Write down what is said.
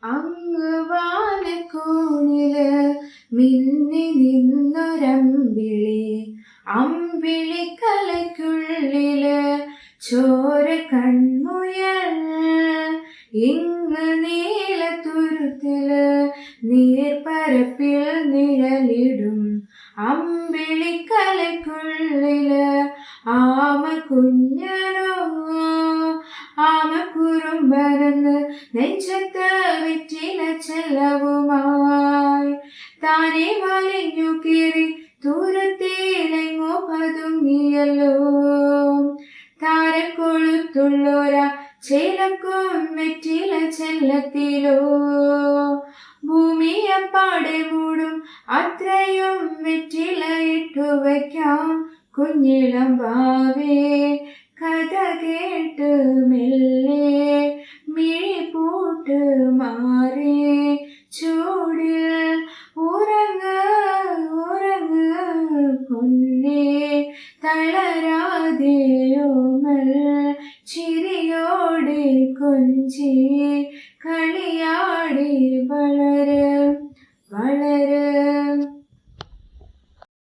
അങ്ങ് വാലക്കൂണില് മിന്നി നിന്നൊരമ്പിളി, അമ്പിളിക്കലയ്ക്കുള്ളില് ചോര കൺമുയൽ. ഇങ്ങ് നീലത്തുരുത്തില് നീർപ്പരപ്പിൽ നിഴലിടും അമ്പിളിക്കലയ്ക്കുള്ളില് ആമ കുഞ്ഞനോ. ആമക്കുറുമ്പനെന്ന് നെഞ്ചത്ത് വെറ്റില ചെല്ലവുമായി താനെ വലിഞ്ഞു കീറി ദൂരത്തിലെങ്ങോ പതുങ്ങിയല്ലോ. താരക്കൊളുത്തുള്ളോര ചേലക്കും വെറ്റില ചെല്ലത്തിലോ. ഭൂമിയപ്പാടെ മൂടും അത്രയും വെറ്റില ഇട്ടുവയ്ക്കാം കുഞ്ഞിളം വാവേ. കഥ കേട്ട് മെല്ലെ മിഴിപൂട്ട് മാറി ചൂടിൽ ഉറങ്ങ് ഉറങ്ങ് പൊന്നേ. തളരാതെയോമൽ ചിരിയോടെ കൊഞ്ചി കളിയാടി വളര് വളര്.